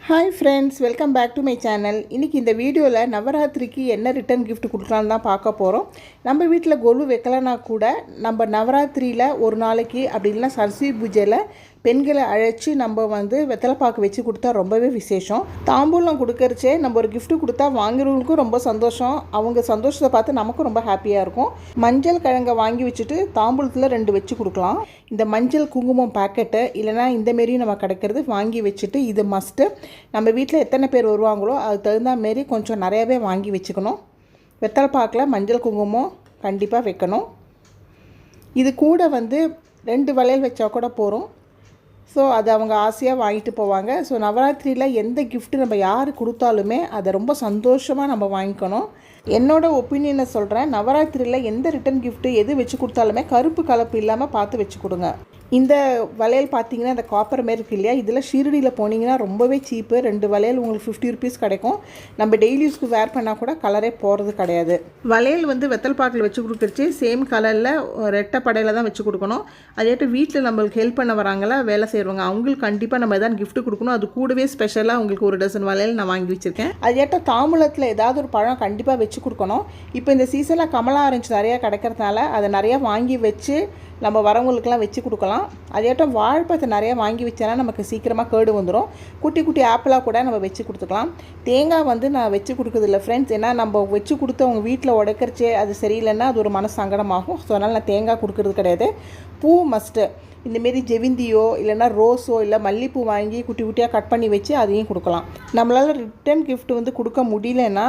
Hi friends, welcome back to my channel. இன்றைக்கி இந்த வீடியோவில் நவராத்திரிக்கு என்ன ரிட்டன் கிஃப்ட் கொடுக்கலான்னு தான் பார்க்க போகிறோம். நம்ம வீட்டில் கொலு வைக்கலனா கூட நம்ம நவராத்திரியில் ஒரு நாளைக்கு அப்படி இல்லைனா சரஸ்வதி பூஜையில் பெண்களை அழைச்சி நம்ம வெத்தலைப்பாக்கு வச்சு கொடுத்தா ரொம்பவே விசேஷம். தாம்பூலம் கொடுக்கறச்சே நம்ம ஒரு கிஃப்ட்டு கொடுத்தா வாங்குறவங்களுக்கும் ரொம்ப சந்தோஷம். அவங்க சந்தோஷத்தை பார்த்து நமக்கும் ரொம்ப ஹாப்பியாக இருக்கும். மஞ்சள் கிழங்கை வாங்கி வச்சுட்டு தாம்பூலத்தில் 2 வச்சு கொடுக்கலாம். இந்த மஞ்சள் குங்குமம் பேக்கெட்டு இல்லைனா இந்தமாரியும் நம்ம கிடைக்கிறது வாங்கி வச்சுட்டு, இது மஸ்ட்டு. நம்ம வீட்டில் எத்தனை பேர் வருவாங்களோ அதுக்கு தகுந்த மாரி கொஞ்சம் நிறையாவே வாங்கி வச்சுக்கணும். வெத்தலைப்பாக்கில் மஞ்சள் குங்குமம் கண்டிப்பாக வைக்கணும். இது கூட 2 வளையல் வச்சா கூட போகிறோம். ஸோ அது அவங்க ஆசையாக வாங்கிட்டு போவாங்க. ஸோ நவராத்திரியில் எந்த கிஃப்ட்டு நம்ம யார் கொடுத்தாலுமே அதை ரொம்ப சந்தோஷமாக நம்ம வாங்கிக்கணும். என்னோட ஒப்பீனியனை சொல்கிறேன். நவராத்திரியில் எந்த ரிட்டன் கிஃப்ட்டு எது வச்சு கொடுத்தாலுமே கருப்பு கலப்பு இல்லாமல் பார்த்து வச்சு கொடுங்க. இந்த வளையல் பார்த்தீங்கன்னா இந்த காப்பர் மாரி இருக்குது இல்லையா, இதில் ஷீரடியில் போனீங்கன்னா ரொம்பவே சீப்பு. 2 வளையல் உங்களுக்கு 50 ருபீஸ் கிடைக்கும். நம்ம டெய்லி யூஸ்க்கு வேர் பண்ணால் கூட கலரே போகிறது கிடையாது. வளையல் வெத்தலைப்பாக்கில் வச்சு கொடுக்குறச்சு சேம் கலரில் ரெட்டை படையில் தான் வச்சு கொடுக்கணும். அதேட்டு வீட்டில் நம்மளுக்கு ஹெல்ப் பண்ண வராங்களா வேலை செய்கிறவங்க, அவங்களுக்கு கண்டிப்பாக நம்ம எதாவது கிஃப்ட்டு கொடுக்கணும். அது கூடவே ஸ்பெஷலாக உங்களுக்கு 1 டசன் வளையல் நான் வாங்கி வச்சுருக்கேன். அதேட்ட தாம்பூலத்தில் ஏதாவது ஒரு பழம் கண்டிப்பாக வச்சு கொடுக்கணும். இப்போ இந்த சீசனில் கமலா ஆரஞ்சு நிறையா கிடைக்கிறதுனால அதை நிறையா வாங்கி வச்சு நம்ம வரவங்களுக்கெல்லாம் வச்சு கொடுக்கலாம். அதேட்டம் வாழைப்பழத்தை நிறையா வாங்கி வச்சோன்னா நமக்கு சீக்கிரமாக கேடு வந்துடும். குட்டி குட்டி ஆப்பிளாக கூட நம்ம வச்சு கொடுத்துக்கலாம். தேங்காய் நான் வச்சு கொடுக்குறதில்ல ஃப்ரெண்ட்ஸ். ஏன்னா நம்ம வச்சு கொடுத்து அவங்க வீட்டில் உடைக்கிறச்சே அது சரியில்லைன்னா அது ஒரு மன சங்கடமாகும். ஸோ அதனால் நான் தேங்காய் கொடுக்குறது கிடையாது. பூ மஸ்ட்டு. இந்தமாரி ஜெவிந்தியோ இல்லைனா ரோஸோ இல்லை மல்லிப்பூ வாங்கி குட்டி குட்டியாக கட் பண்ணி வச்சு அதையும் கொடுக்கலாம். நம்மளால் ரிட்டன் கிஃப்ட் கொடுக்க முடியலன்னா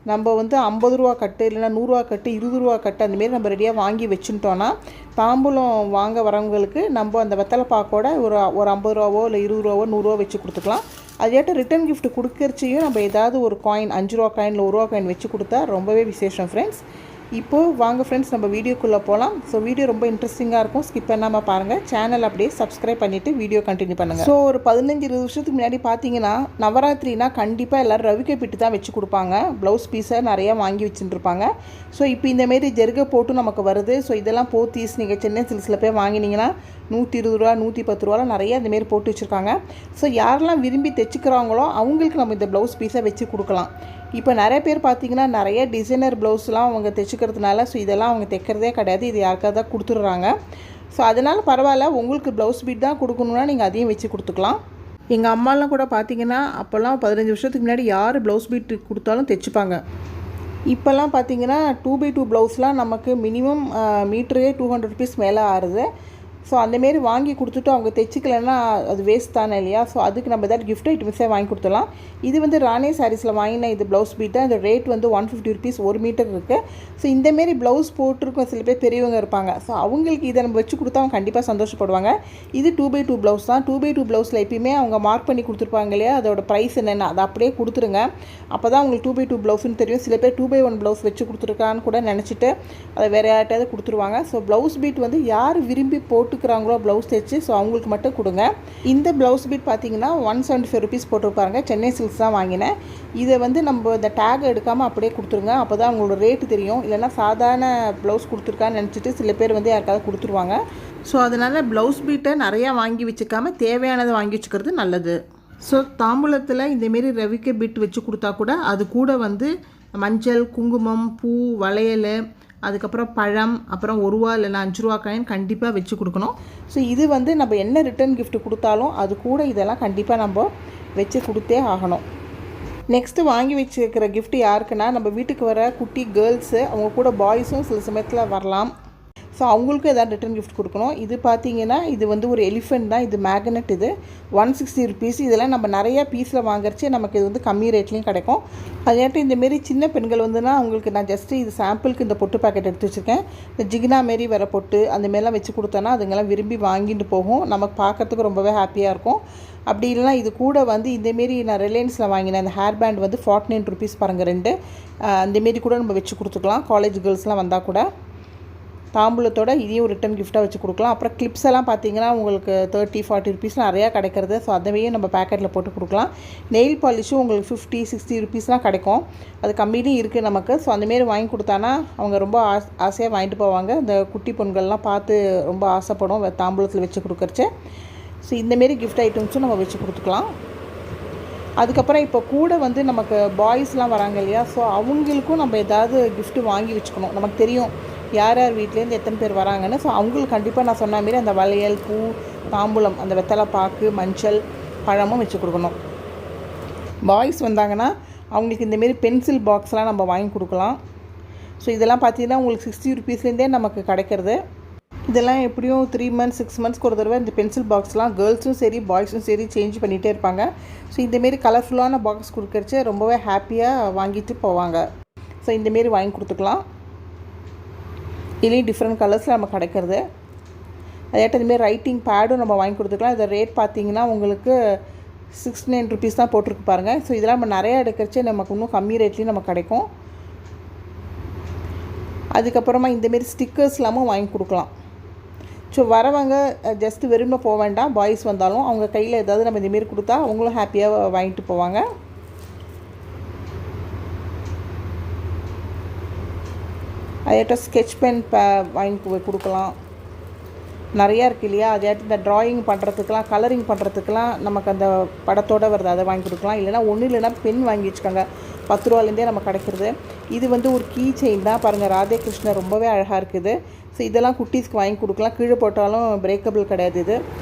நம்ம 50 ரூபா கட்டு இல்லைனா 100 ரூபா கட்டு 20 ரூபா கட்டு அந்தமாரி நம்ம ரெடியாக வாங்கி வச்சுட்டோன்னா தாம்பூலம் வாங்க வரவங்களுக்கு நம்ம அந்த வெத்தலைப்பாக்கோட ஒரு 50 ரூபாவோ இல்லை 20 ரூபாவோ 100 ரூபா வச்சு கொடுத்துக்கலாம். அதேட்ட ரிட்டன் கிஃப்ட் கொடுக்கறச்சையும் நம்ம ஏதாவது ஒரு காயின் 5 ரூபா காயின் இல்லை 1 ரூபா காயின் வச்சு கொடுத்தா ரொம்பவே விசேஷம் ஃப்ரெண்ட்ஸ். இப்போது வாங்க ஃப்ரெண்ட்ஸ் நம்ம வீடியோக்குள்ளே போகலாம். ஸோ வீடியோ ரொம்ப இன்ட்ரெஸ்டிங்காக இருக்கும், ஸ்கிப் பண்ணாமல் பாருங்கள். சேனல் அப்படியே சப்ஸ்கிரைப் பண்ணிவிட்டு வீடியோ கண்டினியூ பண்ணுங்கள். ஸோ ஒரு 15-20 வருஷத்துக்கு முன்னாடி பார்த்தீங்கன்னா நவராத்திரினா கண்டிப்பாக எல்லோரும் ரவிக்கை பிட்டு தான் வச்சு கொடுப்பாங்க. ப்ளவுஸ் பீஸை நிறையா வாங்கி வச்சுட்டுருப்பாங்க. ஸோ இப்போ இந்தமாரி ஜெருகை போட்டு நமக்கு வருது. ஸோ இதெல்லாம் போத்தீஸ் நீங்கள் சென்னை சில்க்ஸில் போய் வாங்கினீங்கன்னா 120 ரூபா 110 ரூபாலாம் நிறையா இந்தமாரி போட்டு வச்சுருக்காங்க. ஸோ யாரெல்லாம் விரும்பி தைச்சிக்கிறாங்களோ அவங்களுக்கு நம்ம இந்த ப்ளவுஸ் பீஸை வச்சு கொடுக்கலாம். இப்போ நிறைய பேர் பார்த்திங்கன்னா நிறைய டிசைனர் ப்ளவுஸ்லாம் அவங்க தைச்சிக்கிறதுனால ஸோ இதெல்லாம் அவங்க தைக்கிறதே கிடையாது. இது யாருக்காக தான் கொடுத்துட்றாங்க. ஸோ அதனால் பரவாயில்ல, உங்களுக்கு ப்ளவுஸ் பீட் தான் கொடுக்கணுன்னா நீங்கள் அதையும் வச்சு கொடுத்துக்கலாம். எங்கள் அம்மாலாம் கூட பார்த்திங்கன்னா அப்போல்லாம் 15 வருஷத்துக்கு முன்னாடி யார் ப்ளவுஸ் பீட் கொடுத்தாலும் தைச்சிப்பாங்க. இப்போல்லாம் பார்த்திங்கன்னா 2x2 ப்ளவுஸ்லாம் நமக்கு மினிமம் மீட்டரே 200 ருபீஸ் மேலே ஆறுது. ஸோ அந்தமாரி வாங்கி கொடுத்துட்டு அவங்க தைச்சிக்கலன்னா அது வேஸ்ட் தானே இல்லையா. ஸோ அதுக்கு நம்ம ஏதாவது கிஃப்ட் ஐட்டம்ஸே வாங்கி கொடுத்துடலாம். இது ராணே சாரீஸில் வாங்கின இது ப்ளவுஸ் பீட் தான். இந்த ரேட் 150 ருபீஸ் 1 மீட்டர் இருக்குது. ஸோ இந்தமாரி ப்ளவுஸ் போட்டிருக்கோம் சில பேர் பெரியவங்க இருப்பாங்க. ஸோ அவங்களுக்கு இதை நம்ம வச்சு கொடுத்தா அவங்க கண்டிப்பாக சந்தோஷப்படுவாங்க. இது 2x2 ப்ளவுஸ் தான். 2x2 ப்ளவுஸில் எப்பயுமே அவங்க மார்க் பண்ணி கொடுத்துருப்பாங்க இல்லையா, அதோட ப்ரைஸ் என்னென்ன அதை அப்படியே கொடுத்துருங்க. அப்போ தான் உங்களுக்கு 2x2 ப்ளவுஸ்னு தெரியும். சில பேர் 2x1 ப்ளவுஸ் வச்சு கொடுத்துருக்கான்னு கூட நினச்சிட்டு அதை வேறு யார்ட்டாவது கொடுத்துருவாங்க. ஸோ ப்ளவுஸ் பீட் யார் விரும்பி போட்டுக்கிறாங்களோ ப்ளவுஸ் தைச்சு ஸோ அவங்களுக்கு மட்டும் கொடுங்க. இந்த ப்ளவுஸ் பீட் பார்த்தீங்கன்னா 175 ருபீஸ் போட்டிருப்பாங்க. சென்னை சில்க்ஸ் தான் வாங்கினேன். இதை நம்ம இந்த டேக் எடுக்காமல் அப்படியே கொடுத்துருங்க. அப்போ தான் அவங்களோட ரேட்டு தெரியும். இல்லைனா சாதாரண ப்ளவுஸ் கொடுத்துருக்கான்னு நினச்சிட்டு சில பேர் யாருக்காவது கொடுத்துருவாங்க. ஸோ அதனால் ப்ளவுஸ் பீட்டை நிறையா வாங்கி வச்சுக்காமல் தேவையானதை வாங்கி வச்சுக்கிறது நல்லது. ஸோ தாம்பூலத்தில் இந்தமாரி ரவிக்கை பீட் வச்சு கொடுத்தா கூட அது கூட மஞ்சள் குங்குமம் பூ வளையல் அதுக்கப்புறம் பழம் அப்புறம் 1 ரூபா இல்லைனா 5 ரூபா காயின் கண்டிப்பாக வச்சு கொடுக்கணும். ஸோ இது நம்ம என்ன ரிட்டன் கிஃப்ட் கொடுத்தாலும் அது கூட இதெல்லாம் கண்டிப்பாக நம்ம வச்சு கொடுத்தே ஆகணும். நெக்ஸ்ட்டு வாங்கி வச்சுருக்கிற கிஃப்ட் யாருக்குன்னா நம்ம வீட்டுக்கு வர குட்டி கேர்ள்ஸு, அவங்க கூட பாய்ஸும் சில சமயத்தில் வரலாம். ஸோ அவங்களுக்கும் எதாவது ரிட்டன் கிஃப்ட் கொடுக்கணும். இது பார்த்தீங்கன்னா இது ஒரு எலிஃபெண்ட் தான். இது மேக்னெட். இது 160 ருபீஸ். இதெல்லாம் நம்ம நிறையா பீஸில் வாங்குறச்சு நமக்கு இது கம்மி ரேட்லேயும் கிடைக்கும். அதேட்டு இந்தமாரி சின்ன பெண்கள் அவங்களுக்கு நான் ஜஸ்ட்டு இது சாம்பிளுக்கு இந்த பொட்டு பேக்கெட் எடுத்து வச்சுருக்கேன். இந்த ஜிகினா மாரி வர பொட்டு அந்தமாரிலாம் வச்சு கொடுத்தோன்னா அதுங்கெல்லாம் விரும்பி வாங்கிட்டு போகும். நமக்கு பார்க்குறதுக்கு ரொம்பவே ஹாப்பியாக இருக்கும். அப்படி இல்லைனா இது கூட இந்தமாரி நான் ரிலையன்ஸில் வாங்கினேன். அந்த ஹேர் பேண்ட் 49 ருபீஸ் பாருங்கள் 2. அந்தமாரி கூட நம்ம வச்சு கொடுத்துக்கலாம். காலேஜ் கேர்ள்ஸ்லாம் வந்தால் கூட தாம்பூலத்தோட இதையும் ரிட்டன் கிஃப்ட்டாக வச்சு கொடுக்கலாம். அப்புறம் கிளிப்ஸ் எல்லாம் பார்த்தீங்கன்னா உங்களுக்கு 30-40 ருபீஸ்லாம் நிறையா கிடைக்கிறது. ஸோ அதையும் நம்ம பேக்கெட்டில் போட்டு கொடுக்கலாம். நெயில் பாலிஷும் உங்களுக்கு 50-60 ருபீஸ்லாம் கிடைக்கும். அது கம்மியிலையும் இருக்குது நமக்கு. ஸோ அந்தமாரி வாங்கி கொடுத்தானா அவங்க ரொம்ப ஆசையாக வாங்கிட்டு போவாங்க. இந்த குட்டி பொண்கள்லாம் பார்த்து ரொம்ப ஆசைப்படும் தாம்பூலத்தில் வச்சு கொடுக்குறச்சு. ஸோ இந்தமாரி கிஃப்ட் ஐட்டம்ஸும் நம்ம வச்சு கொடுத்துக்கலாம். அதுக்கப்புறம் இப்போ கூட வந்து நமக்கு பாய்ஸ்லாம் வராங்க இல்லையா, ஸோ அவங்களுக்கும் நம்ம ஏதாவது கிஃப்ட்டு வாங்கி வச்சுக்கணும். நமக்கு தெரியும் யார் யார் வீட்லேருந்து எத்தனை பேர் வராங்கன்னு. ஸோ அவங்களுக்கு கண்டிப்பாக நான் சொன்ன மாரி அந்த வளையல், பூ, தாம்பூலம், அந்த வெத்தலை பாக்கு, மஞ்சள், பழமும் வச்சு கொடுக்கணும். பாய்ஸ் வந்தாங்கன்னா அவங்களுக்கு இந்தமாரி பென்சில் பாக்ஸ்லாம் நம்ம வாங்கி கொடுக்கலாம். ஸோ இதெல்லாம் பார்த்தீங்கன்னா உங்களுக்கு 60 ருபீஸ்லேருந்தே நமக்கு கிடைக்கிறது. இதெல்லாம் எப்படியும் 3 months 6 monthsக்கு ஒரு தடவை இந்த பென்சில் பாக்ஸ்லாம் கேர்ள்ஸும் சரி பாய்ஸும் சரி சேஞ்ச் பண்ணிகிட்டே இருப்பாங்க. ஸோ இந்தமாரி கலர்ஃபுல்லான பாக்ஸ் கொடுக்கறச்சு ரொம்பவே ஹாப்பியாக வாங்கிட்டு போவாங்க. ஸோ இந்தமாரி வாங்கி கொடுத்துக்கலாம். இதுலேயும் டிஃப்ரெண்ட் கலர்ஸில் நம்ம கிடைக்கிறது. அதேட்ட இதுமாரி ரைட்டிங் பேடும் நம்ம வாங்கி கொடுத்துக்கலாம். இதை ரேட் பார்த்திங்கன்னா உங்களுக்கு 69 ருபீஸ் தான் போட்டிருக்கு பாருங்கள். ஸோ இதெல்லாம் நம்ம நிறையா எடுக்கிறச்சு நமக்கு இன்னும் கம்மி ரேட்லேயும் நமக்கு கிடைக்கும். அதுக்கப்புறமா இந்தமாரி ஸ்டிக்கர்ஸ்லாமும் வாங்கி கொடுக்கலாம். ஸோ வரவங்க ஜஸ்ட்டு வெறுமை போக வேண்டாம், பாய்ஸ் வந்தாலும் அவங்க கையில் ஏதாவது நம்ம இந்தமாரி கொடுத்தா அவங்களும் ஹாப்பியாக வாங்கிட்டு போவாங்க. அதேட்ட ஸ்கெட்ச் பென் வாங்கி கொடுக்கலாம். நிறையா இருக்குது இல்லையா, அதையாட்டு இந்த ட்ராயிங் பண்ணுறதுக்கெலாம் கலரிங் பண்ணுறதுக்கெலாம் நமக்கு அந்த படத்தோடு வருது, அதை வாங்கி கொடுக்கலாம். இல்லைனா ஒன்றும் இல்லைனா பென் வாங்கி வச்சுக்கோங்க, 10 ரூபாலேருந்தே நம்ம கிடைக்கிறது. இது வந்து ஒரு கீ செயின் தான் பாருங்கள், ராதே கிருஷ்ணர் ரொம்பவே அழகாக இருக்குது. ஸோ இதெல்லாம் குட்டீஸ்க்கு வாங்கி கொடுக்கலாம், கீழே போட்டாலும் பிரேக்கபிள் கிடையாது இது.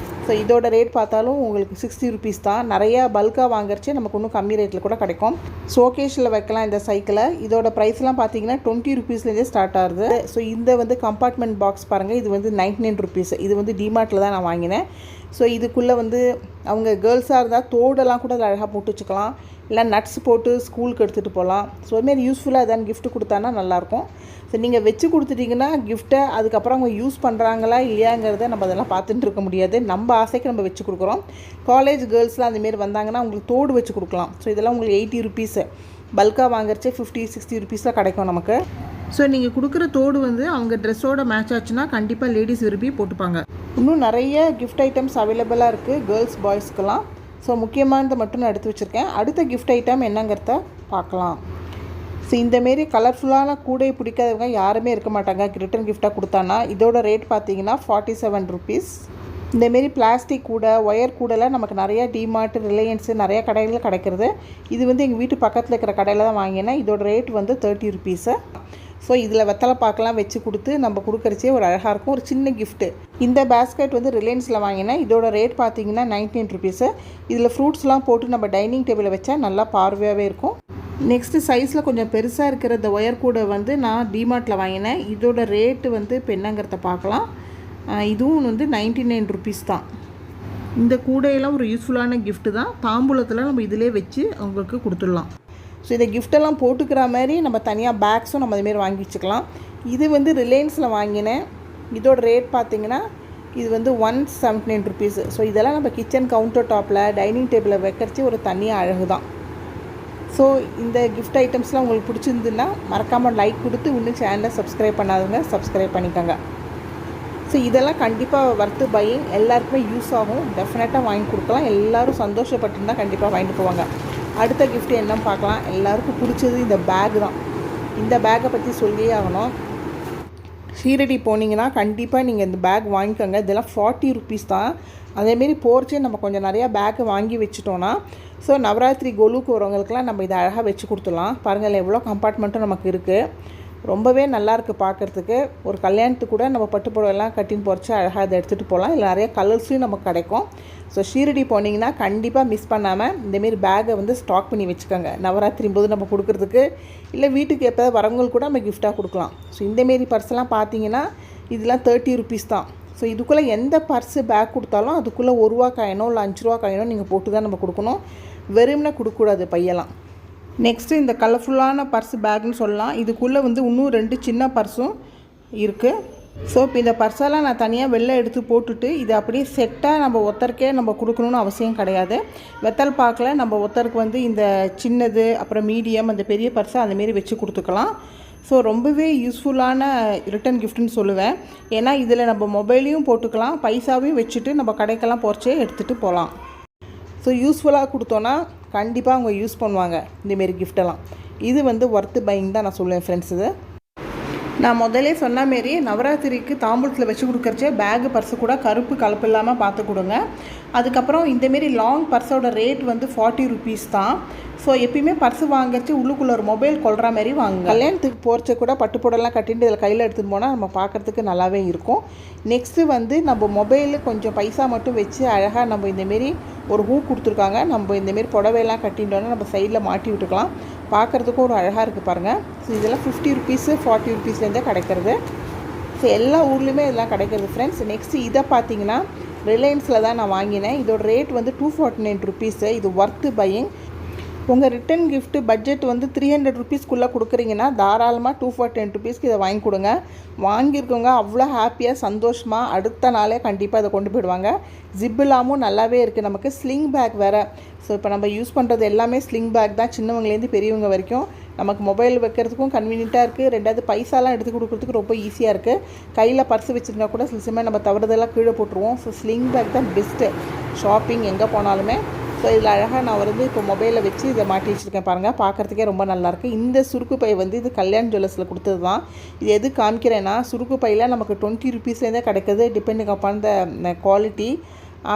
ஸோ இதோட ரேட் பார்த்தாலும் உங்களுக்கு 60 ருபீஸ் தான். நிறையா பல்காக வாங்குறச்சே நமக்கு இன்னும் கம்மி ரேட்டில் கூட கிடைக்கும். ஷோகேஷில் வைக்கலாம் இந்த சைக்கிளை. இதோட ப்ரைஸ்லாம் பார்த்தீங்கன்னா 20 ருபீஸ்லேருந்தே ஸ்டார்ட் ஆகுது. ஸோ இந்த வந்து கம்பார்ட்மெண்ட் பாக்ஸ் பாருங்கள், இது வந்து 99 ருபீஸ். இது வந்து டிமார்ட்டில் தான் நான் வாங்கினேன். ஸோ இதுக்குள்ளே வந்து அவங்க கேர்ள்ஸாக இருந்தால் தோடெல்லாம் கூட அதில் அழகாக போட்டு வச்சுக்கலாம், இல்லை நட்ஸ் போட்டு ஸ்கூலுக்கு எடுத்துகிட்டு போகலாம். ஸோ அதுமாரி யூஸ்ஃபுல்லாக எதாவது கிஃப்ட் கொடுத்தானா நல்லாயிருக்கும். ஸோ நீங்கள் வச்சு கொடுத்துட்டிங்கன்னா கிஃப்ட்டை அதுக்கப்புறம் அவங்க யூஸ் பண்ணுறாங்களா இல்லையாங்கிறத நம்ம அதெல்லாம் பார்த்துட்டு இருக்க முடியாது. நம்ம ஆசைக்கு நம்ம வச்சு கொடுக்குறோம். காலேஜ் கேர்ள்ஸ்லாம் அந்தமாரி வந்தாங்கன்னா உங்களுக்கு தோடு வச்சு கொடுக்கலாம். ஸோ இதெல்லாம் உங்களுக்கு 80 ருபீஸு, பல்காக வாங்குறச்சே 50-60 ருபீஸில் கிடைக்கும் நமக்கு. ஸோ நீங்கள் கொடுக்குற தோடு வந்து அவங்க ட்ரெஸ்ஸோட மேட்ச் ஆச்சுன்னா கண்டிப்பாக லேடிஸ் விரும்பி போட்டுப்பாங்க. இன்னும் நிறைய கிஃப்ட் ஐட்டம்ஸ் அவைலபிளாக இருக்குது கேர்ள்ஸ் பாய்ஸ்க்கெலாம். ஸோ முக்கியமானதை மட்டும் நான் எடுத்து வச்சுருக்கேன். அடுத்த கிஃப்ட் ஐட்டம் என்னங்கிறத பார்க்கலாம். ஸோ இந்தமாரி கலர்ஃபுல்லான கூடை பிடிக்காதவங்க யாருமே இருக்க மாட்டாங்க ரிட்டன் கிஃப்டாக கொடுத்தானா. இதோட ரேட் பார்த்தீங்கன்னா 47 ருபீஸ். இந்தமாரி பிளாஸ்டிக் கூடை, ஒயர் கூடைலாம் நமக்கு நிறையா டிமார்ட், ரிலையன்ஸு நிறையா கடைகளில் கிடைக்கிறது. இது வந்து எங்கள் வீட்டு பக்கத்தில் இருக்கிற கடையில் தான் வாங்கினேன். இதோட ரேட் வந்து 30 ருபீஸு. ஸோ இதில் வெத்தலை பாக்கெல்லாம் வச்சு கொடுத்து நம்ம கொடுக்குறச்சே ஒரு அழகாக இருக்கும், ஒரு சின்ன கிஃப்ட்டு. இந்த பேஸ்கெட் வந்து ரிலையன்ஸில் வாங்கினேன். இதோட ரேட் பார்த்தீங்கன்னா 99 ருபீஸு. இதில் ஃப்ரூட்ஸ்லாம் போட்டு நம்ம டைனிங் டேபிளில் வச்சா நல்லா பார்வையாகவே இருக்கும். நெக்ஸ்ட்டு சைஸில் கொஞ்சம் பெருசாக இருக்கிற இந்த ஒயர் கூடை வந்து நான் டிமார்ட்டில் வாங்கினேன். இதோட ரேட்டு வந்து இப்போ என்னங்கிறத பார்க்கலாம். இதுவும் வந்து 99 ருபீஸ் தான். இந்த கூடையெல்லாம் ஒரு யூஸ்ஃபுல்லான கிஃப்ட்டு தான். தாம்பூலத்தில் நம்ம இதிலே வச்சு அவங்களுக்கு கொடுத்துடலாம். ஸோ இதை கிஃப்டெல்லாம் போட்டுக்கிற மாதிரி நம்ம தனியாக பேக்ஸும் நம்ம அதுமாரி வாங்கி வச்சுக்கலாம். இது வந்து ரிலையன்ஸில் வாங்கினேன். இதோட ரேட் பார்த்திங்கன்னா இது வந்து 179 ருபீஸு. ஸோ இதெல்லாம் நம்ம கிச்சன் கவுண்டர் டாப்பில் டைனிங் டேபிளில் வைக்கிறச்சி ஒரு தனியாக அழகு தான். ஸோ இந்த கிஃப்ட் ஐட்டம்ஸ்லாம் உங்களுக்கு பிடிச்சிருந்துன்னா மறக்காமல் லைக் கொடுத்து இன்னும் சேனலை சப்ஸ்கிரைப் பண்ணாதுங்க, சப்ஸ்கிரைப் பண்ணிக்கோங்க. ஸோ இதெல்லாம் கண்டிப்பாக வர்த்து பையிங், எல்லாருக்குமே யூஸ் ஆகும். டெஃபினட்டாக வாங்கி கொடுக்கலாம். எல்லோரும் சந்தோஷப்பட்டுருந்தால் கண்டிப்பாக வாங்கிட்டு போவாங்க. அடுத்த கிஃப்ட் என்னன்னு பார்க்கலாம். எல்லாருக்கும் பிடிச்சது இந்த பேக் தான். இந்த பேக்கை பற்றி சொல்லியே ஆகணும். ஷீரடி போனீங்கன்னா கண்டிப்பாக நீங்கள் இந்த பேக் வாங்கிக்கோங்க. இதெல்லாம் 40 ருபீஸ் தான். அதேமாரி போர்ச்சே நம்ம கொஞ்சம் நிறையா பேக்கு வாங்கி வச்சுட்டோன்னா ஸோ நவராத்திரி கொலுக்கு வரவங்களுக்குலாம் நம்ம இதை அழகாக வச்சு கொடுத்துடலாம். பாருங்கள் எவ்வளோ கம்பார்ட்மெண்ட்டும் நமக்கு இருக்குது. ரொம்பவே நல்லாயிருக்கு பார்க்குறதுக்கு. ஒரு கல்யாணத்துக்கு கூட நம்ம பட்டு புடவைலாம் கட்டின்னு போகிறச்சு அழகாக அதை எடுத்துகிட்டு போகலாம். இல்லை நிறைய கலர்ஸ்லையும் நமக்கு கிடைக்கும். ஸோ ஷீரடி போனீங்கன்னா கண்டிப்பாக மிஸ் பண்ணாமல் இந்தமாரி பேக்கை வந்து ஸ்டாக் பண்ணி வச்சுக்கோங்க. நவராத்திரி போது நம்ம கொடுக்குறதுக்கு, இல்லை வீட்டுக்கு எப்போ வரவங்களுக்கு கூட நம்ம கிஃப்டாக கொடுக்கலாம். ஸோ இந்தமாரி பர்ஸ்லாம் பார்த்தீங்கன்னா இதெல்லாம் 30 ருபீஸ் தான். ஸோ இதுக்குள்ளே எந்த பர்ஸு பேக் கொடுத்தாலும் அதுக்குள்ளே 1 ரூபா காயினோ இல்லை 5 ரூபா காயினோ நீங்கள் போட்டு தான் நம்ம கொடுக்கணும். வெறும்னா கொடுக்கக்கூடாது பையெல்லாம். நெக்ஸ்ட்டு இந்த கலர்ஃபுல்லான பர்ஸ் பேக்னு சொல்லலாம். இதுக்குள்ளே வந்து இன்னும் 2 சின்ன பர்ஸும் இருக்குது. ஸோ இப்போ இந்த பர்ஸெல்லாம் நான் தனியாக வெளில எடுத்து போட்டுட்டு இது அப்படியே செட்டாக நம்ம ஒருத்தருக்கே நம்ம கொடுக்கணுன்னு அவசியம் கிடையாது. வெத்தல் பாக்கில் நம்ம ஒருத்தருக்கு வந்து இந்த சின்னது, அப்புறம் மீடியம், அந்த பெரிய பர்ஸை அந்தமாரி வச்சு கொடுத்துக்கலாம். ஸோ ரொம்பவே யூஸ்ஃபுல்லான ரிட்டன் கிஃப்ட்னு சொல்லுவேன். ஏன்னா இதில் நம்ம மொபைலையும் போட்டுக்கலாம், பைசாவையும் வச்சுட்டு நம்ம கடைக்கெல்லாம் போகிறச்சே எடுத்துகிட்டு போகலாம். ஸோ யூஸ்ஃபுல்லாக கொடுத்தோன்னா கண்டிப்பாக அவங்க யூஸ் பண்ணுவாங்க இந்தமாரி கிஃப்டெல்லாம். இது வந்து ஒர்த்து பையிங் தான் நான் சொல்லுவேன் ஃப்ரெண்ட்ஸ். இது நான் முதலே சொன்ன மாரி நவராத்திரிக்கு தாம்பூலத்தில் வச்சு கொடுக்குறச்சே பேகு பர்ஸு கூட கருப்பு கலப்பு இல்லாமல் பார்த்து கொடுங்க. அதுக்கப்புறம் இந்தமாரி லாங் பர்ஸோட ரேட் வந்து 40 ருபீஸ் தான். ஸோ எப்பயுமே பர்ஸு வாங்கச்சு உள்ளுக்குள்ளே ஒரு மொபைல் கொள்கிற மாதிரி வாங்க. கல்யாணத்துக்கு போகிறச்ச கூட பட்டுப்போடலாம் கட்டிட்டு இதில் கையில் எடுத்துகிட்டு போனால் நம்ம பார்க்குறதுக்கு நல்லாவே இருக்கும். நெக்ஸ்ட்டு வந்து நம்ம மொபைலு கொஞ்சம் பைசா மட்டும் வச்சு அழகாக நம்ம இந்தமாரி ஒரு ஹூ கொடுத்துருக்காங்க. நம்ம இந்தமாரி புடவையெல்லாம் கட்டிட்டோன்னா நம்ம சைடில் மாட்டி விட்டுக்கலாம். பார்க்குறதுக்கும் ஒரு அழகாக இருக்குது பாருங்கள். ஸோ இதெல்லாம் 50 ருபீஸு 40 ருபீஸ்லேருந்தே கிடைக்கிறது. ஸோ எல்லா ஊர்லேயுமே இதெல்லாம் கிடைக்கிறது ஃப்ரெண்ட்ஸ். நெக்ஸ்ட்டு இதை பார்த்தீங்கன்னா ரிலையன்ஸில் தான் நான் வாங்கினேன். இதோட ரேட் வந்து 249 ருபீஸு. இது ஒர்த்து பையிங். உங்கள் ரிட்டன் கிஃப்ட்டு பட்ஜெட் வந்து 300 ருபீஸ்க்குள்ளே கொடுக்குறீங்கன்னா தாராளமாக 249 ருபீஸ்க்கு இதை வாங்கி கொடுங்க. வாங்கியிருக்கவங்க அவ்வளோ ஹாப்பியாக சந்தோஷமாக அடுத்த நாளே கண்டிப்பாக இதை கொண்டு போயிடுவாங்க. ஜிப்பில்லாமும் நல்லாவே இருக்குது. நமக்கு ஸ்லிங் பேக் வேறு. ஸோ இப்போ நம்ம யூஸ் பண்ணுறது எல்லாமே ஸ்லிங் பேக் தான், சின்னவங்கலேருந்து பெரியவங்க வரைக்கும். நமக்கு மொபைல் வைக்கிறதுக்கும் கன்வீனியண்ட்டாக இருக்குது. ரெண்டாவது பைசாலாம் எடுத்து கொடுக்குறதுக்கு ரொம்ப ஈஸியாக இருக்குது. கையில் பர்ஸ் வச்சுருந்தா கூட சில சமயம் நம்ம தவறுதெல்லாம் கீழே போட்டுருவோம். ஸோ ஸ்லிங் பேக் தான் பெஸ்ட்டு ஷாப்பிங் எங்கே போனாலுமே. ஸோ இதில் அழகாக நான் வந்து இப்போ மொபைலில் வச்சு இதை மாட்டி வச்சுருக்கேன் பாருங்கள். பார்க்குறதுக்கே ரொம்ப நல்லாயிருக்கு. இந்த சுருக்கு பை வந்து இது கல்யாண் ஜுவல்லர்ஸில் கொடுத்தது தான். இது எது காமிக்கிறேன்னா சுருக்கு பையில் நமக்கு 20 ருபீஸ்லேருந்தே கிடைக்குது, டிபெண்டிங் அப்பான் த குவாலிட்டி.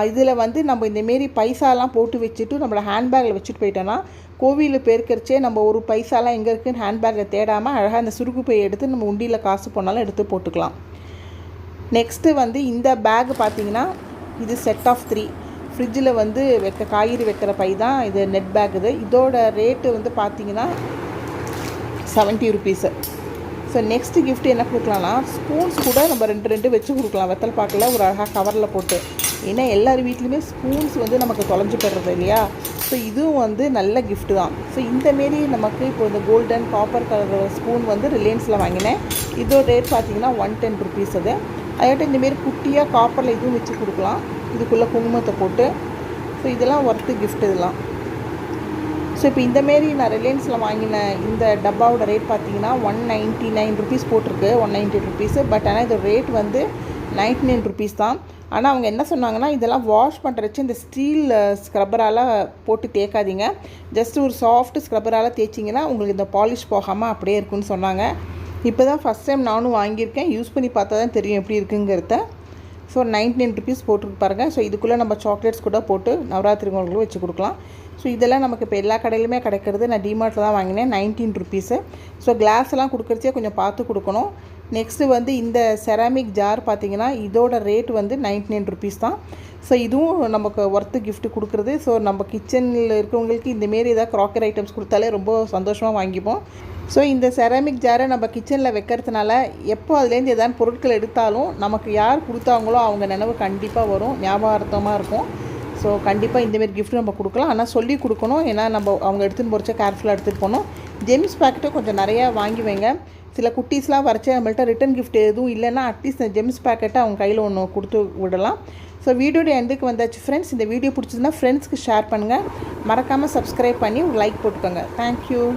இதில் வந்து நம்ம இந்தமாரி பைசாலாம் போட்டு வச்சுட்டு நம்மளை ஹேண்ட்பேக்கில் வச்சுட்டு போயிட்டோன்னா கோவிலில் பேருக்கிறச்சே நம்ம ஒரு பைசாலாம் எங்கே இருக்குதுன்னு ஹேண்ட்பேக்கில் தேடாமல் அழகாக அந்த சுருக்கு பையை எடுத்து நம்ம உண்டியில் காசு போனாலும் எடுத்து போட்டுக்கலாம். நெக்ஸ்ட்டு வந்து இந்த பேக் பார்த்திங்கன்னா இது செட் ஆஃப் 3. ஃப்ரிட்ஜில் வந்து காய்கறி வைக்கிற பை தான் இது. நெட் பேக் இது. இதோட ரேட்டு வந்து பார்த்திங்கன்னா 70 ருபீஸு. ஸோ நெக்ஸ்ட்டு கிஃப்ட் என்ன கொடுக்கலாம்னா ஸ்பூன்ஸ் கூட நம்ம 2 வச்சு கொடுக்கலாம். வெத்தலை பாக்கில் ஒரு அழகாக கவரில் போட்டு. ஏன்னா எல்லார் வீட்லேயுமே ஸ்பூன்ஸ் வந்து நமக்கு தொலைஞ்சு போடுறது இல்லையா. ஸோ இதுவும் வந்து நல்ல கிஃப்ட்டு தான். ஸோ இந்தமாரி நமக்கு இப்போ இந்த கோல்டன் காப்பர் கலர் ஸ்பூன் வந்து ரிலையன்ஸில் வாங்கினேன். இதோட ரேட் பார்த்திங்கன்னா 110 ருபீஸ். அது அதாட்டும் இந்தமாரி குட்டியாக காப்பரில் இதுவும் வச்சு கொடுக்கலாம். இதுக்குள்ளே குங்குமத்தை போட்டு. ஸோ இதெல்லாம் ஒர்த்து கிஃப்ட் இதெல்லாம். ஸோ இப்போ இந்தமாரி நான் ரிலையன்ஸில் வாங்கின இந்த டப்பாவோட ரேட் பார்த்திங்கன்னா 199 ருபீஸ் போட்டிருக்கு. 190 ருபீஸு. பட் ஆனால் இதோட ரேட் வந்து 99 ருபீஸ் தான். ஆனால் அவங்க என்ன சொன்னாங்கன்னா இதெல்லாம் வாஷ் பண்ணுறச்சு இந்த ஸ்டீல் ஸ்க்ரப்பரால் போட்டு தேய்க்காதீங்க, ஜஸ்ட் ஒரு சாஃப்ட் ஸ்க்ரப்பரால் தேய்ச்சிங்கன்னா உங்களுக்கு இந்த பாலிஷ் போகாமல் அப்படியே இருக்குன்னு சொன்னாங்க. இப்போ தான் ஃபஸ்ட் டைம் நானும் வாங்கியிருக்கேன். யூஸ் பண்ணி பார்த்தா தான் தெரியும் எப்படி இருக்குங்கிறத. ஸோ 99 ருபீஸ் போட்டுருக்கு பாருங்கள். ஸோ இதுக்குள்ளே நம்ம சாக்லேட்ஸ் கூட போட்டு நவராத்திரி உங்களுக்கு வச்சு கொடுக்கலாம். ஸோ இதெல்லாம் நமக்கு இப்போ எல்லா கடையிலுமே கிடைக்கிறது. நான் டிமார்ட்டில் தான் வாங்கினேன். 19 ருபீஸு. ஸோ கிளாஸ்லாம் கொடுக்குறச்சே கொஞ்சம் பார்த்து கொடுக்கணும். நெக்ஸ்ட்டு வந்து இந்த செராமிக் ஜார் பார்த்திங்கன்னா இதோட ரேட் வந்து 99 ருபீஸ் தான். ஸோ இதுவும் நமக்கு ஒர்த்து கிஃப்ட் கொடுக்குறது. ஸோ நம்ம கிச்சனில் இருக்கிறவங்களுக்கு இந்தமாரி ஏதாவது க்ராக்கரி ஐட்டம்ஸ் கொடுத்தாலே ரொம்ப சந்தோஷமாக வாங்கிப்போம். ஸோ இந்த செராமிக் ஜாரை நம்ம கிச்சனில் வைக்கிறதுனால எப்போ அதுலேருந்து எதாவது பொருட்கள் எடுத்தாலும் நமக்கு யார் கொடுத்தாங்களோ அவங்க நினைவு கண்டிப்பாக வரும், ஞாபகார்த்தமாக இருக்கும். ஸோ கண்டிப்பாக இந்தமாரி கிஃப்ட் நம்ம கொடுக்கலாம். ஆனால் சொல்லி கொடுக்கணும். ஏன்னா நம்ம அவங்க எடுத்துன்னு போகிறச்சா கேர்ஃபுல்லாக எடுத்துகிட்டு போகணும். ஜெம்ஸ் பேக்கெட்டும் கொஞ்சம் நிறையா வாங்கி வைங்க. சில குட்டீஸ்லாம் வரைச்சே நம்மள்ட்ட ரிட்டன் கிஃப்ட் எதுவும் இல்லைன்னா அட்லீஸ்ட் இந்த ஜெம்ஸ் பேக்கெட்டை அவங்க கையில் ஒன்று கொடுத்து விடலாம். ஸோ வீடியோட எண்டுக்கு வந்தாச்சு ஃப்ரெண்ட்ஸ். இந்த வீடியோ பிடிச்சதுன்னா ஃப்ரெண்ட்ஸ்க்கு ஷேர் பண்ணுங்கள். மறக்காமல் சப்ஸ்கிரைப் பண்ணி ஒரு லைக் போட்டுக்கோங்க. தேங்க்யூ.